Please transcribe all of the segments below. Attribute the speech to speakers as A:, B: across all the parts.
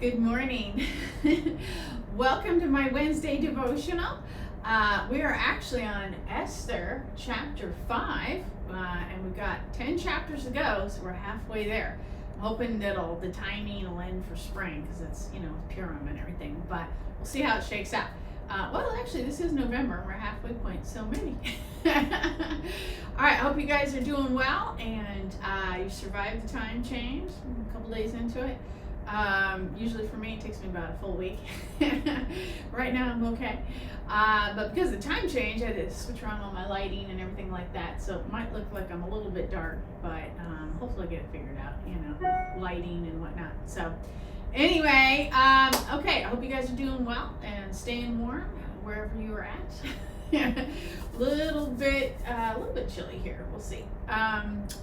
A: Good morning. Welcome to my Wednesday devotional. We are actually on Esther chapter 5, and we've got 10 chapters to go, so we're halfway there. I'm hoping that the timing will end for spring because it's, Purim and everything, but we'll see how it shakes out. Well, actually, this is November. We're halfway point, so maybe. All right, I hope you guys are doing well and you survived the time change. A couple days into it. Usually for me, it takes me about a full week. Right now, I'm okay. But because of the time change, I had to switch around all my lighting and everything like that. So it might look like I'm a little bit dark, but hopefully I'll get it figured out, lighting and whatnot. So anyway, okay, I hope you guys are doing well and staying warm wherever you are at. A little bit chilly here. We'll see.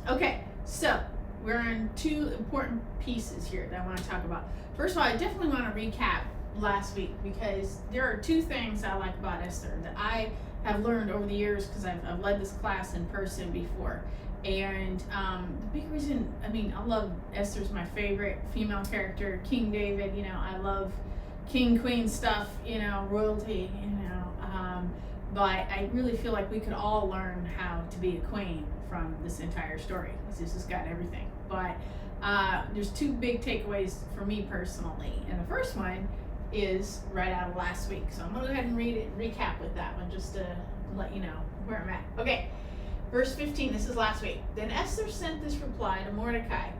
A: Okay, so we're on two important pieces here that I want to talk about. First of all, I definitely want to recap last week because there are two things I like about Esther that I have learned over the years because I've led this class in person before. And the big reason, I love Esther's my favorite female character, King David, I love king, queen stuff, royalty, but I really feel like we could all learn how to be a queen from this entire story. This has got everything. But there's two big takeaways for me personally. And the first one is right out of last week. So I'm going to go ahead and read it and recap with that one just to let you know where I'm at. Okay, verse 15, this is last week. Then Esther sent this reply to Mordecai.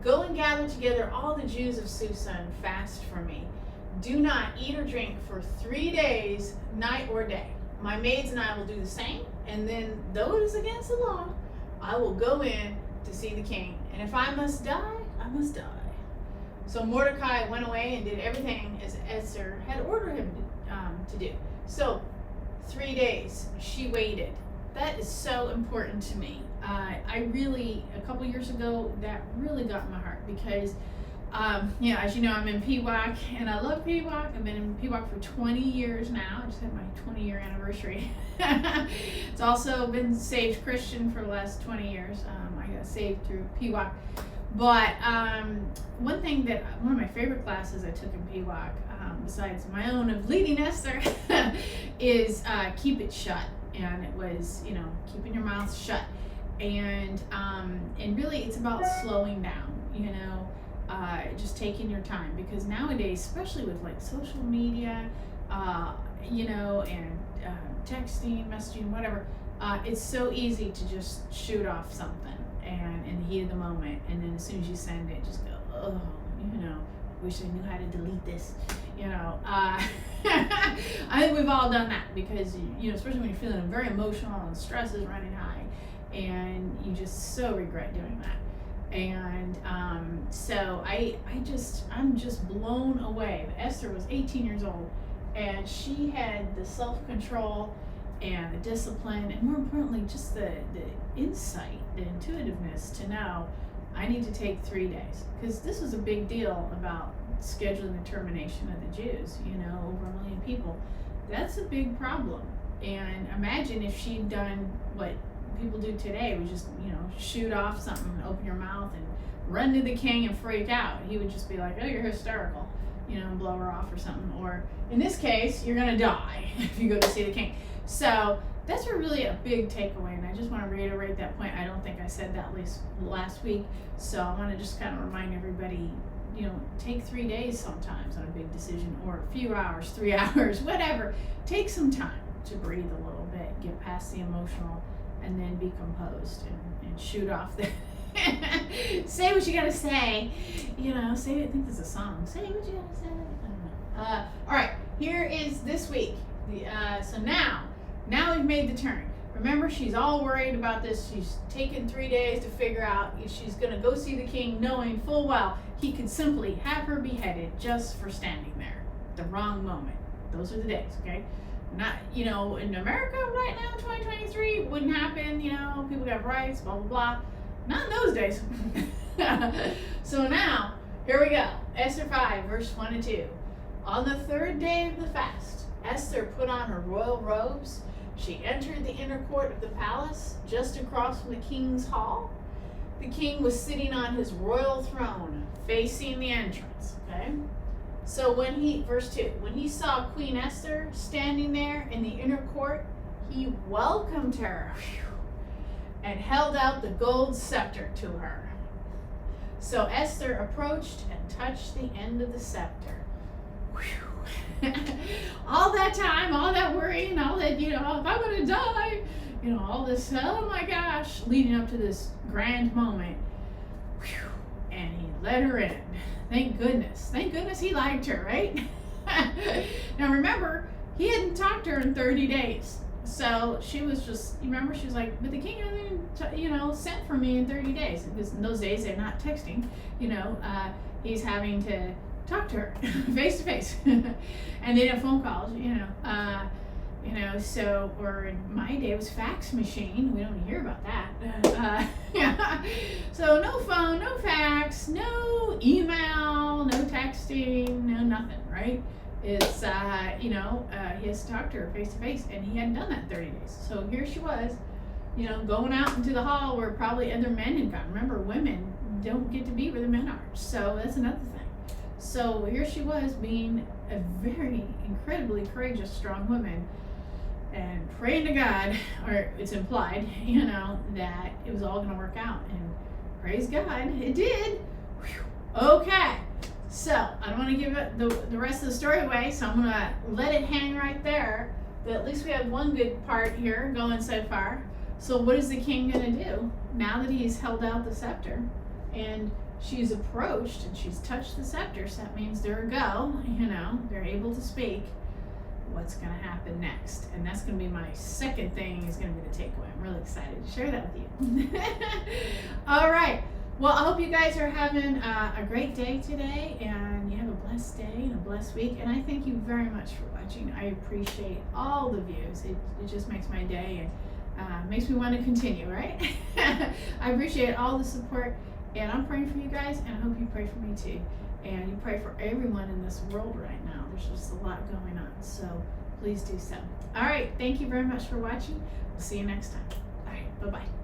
A: Go and gather together all the Jews of Susa and fast for me. Do not eat or drink for 3 days, night or day. My maids and I will do the same, and then, though it is against the law, I will go in to see the king. And if I must die, I must die. So Mordecai went away and did everything as Esther had ordered him to do. So 3 days she waited. That is so important to me. I really, a couple years ago, that really got my heart because as you know, I'm in PWAC, and I love PWAC. I've been in PWAC for 20 years now. I just had my 20-year anniversary. It's also been saved Christian for the last 20 years. I got saved through PWAC. But one of my favorite classes I took in PWAC, besides my own of leading Esther, is Keep It Shut. And it was, keeping your mouth shut. And really it's about slowing down, just taking your time, because nowadays, especially with like social media, and texting, messaging, whatever, it's so easy to just shoot off something and in the heat of the moment, and then as soon as you send it, just go, oh, wish I knew how to delete this. I think we've all done that because especially when you're feeling very emotional and stress is running high, and you just so regret doing that. And so I'm just blown away. Esther was 18 years old, and she had the self-control and the discipline, and more importantly, just the insight, the intuitiveness to know I need to take 3 days, because this was a big deal about scheduling the termination of the Jews. Over 1 million people. That's a big problem. And imagine if she'd done what people do today, was just shoot off something, open your mouth and run to the king and freak out. He would just be like, oh, you're hysterical, and blow her off or something. Or in this case, you're gonna die if you go to see the king. So that's really a big takeaway, and I just want to reiterate that point. I don't think I said that last week, so I want to just kind of remind everybody, take 3 days sometimes on a big decision, or a few hours, 3 hours, whatever. Take some time to breathe a little bit, get past the emotional, and then be composed and shoot off the say what you gotta say, say, I think there's a song, say what you gotta say. I don't know. All right, here is this week. So now we've made the turn. Remember, she's all worried about this. She's taken 3 days to figure out if she's gonna go see the king, knowing full well he could simply have her beheaded just for standing there at the wrong moment. Those are the days, okay? Not, in America right now, 2023, wouldn't happen, people got rights, blah, blah, blah. Not in those days. So now, here we go. Esther 5, verse 1 and 2. On the 3rd day of the fast, Esther put on her royal robes. She entered the inner court of the palace, just across from the king's hall. The king was sitting on his royal throne, facing the entrance, okay? So verse 2, when he saw Queen Esther standing there in the inner court, he welcomed her and held out the gold scepter to her. So Esther approached and touched the end of the scepter. All that time, all that worrying, all that, if I'm going to die, all this, oh my gosh, leading up to this grand moment. And he let her in. Thank goodness. Thank goodness he liked her, right? Now remember, he hadn't talked to her in 30 days. So she was just, remember, she was like, but the king hasn't, sent for me in 30 days. Because in those days, they're not texting. He's having to talk to her face to face. And they didn't have phone calls, so, or in my day, it was fax machine. We don't hear about that. So no phone, no fax, no email, no texting, no nothing, right? It's, he has to talk to her face to face, and he hadn't done that in 30 days. So here she was, going out into the hall where probably other men had gone. Remember, women don't get to be where the men are. So that's another thing. So here she was being a very incredibly courageous, strong woman, and praying to God, or it's implied, that it was all going to work out. And praise God, it did. Whew. Okay. So I don't want to give it the rest of the story away, so I'm going to let it hang right there. But at least we have one good part here going so far. So what is the king going to do now that he's held out the scepter and she's approached and she's touched the scepter? So that means they're a go, they're able to speak. What's going to happen next? And that's going to be my second thing, is going to be the takeaway. I'm really excited to share that with you. All right. Well, I hope you guys are having a great day today, and you have a blessed day and a blessed week. And I thank you very much for watching. I appreciate all the views. It just makes my day and makes me want to continue, right? I appreciate all the support, and I'm praying for you guys, and I hope you pray for me too. And you pray for everyone in this world right now. There's just a lot going on. So please do so. All right. Thank you very much for watching. We'll see you next time. All right. Bye-bye.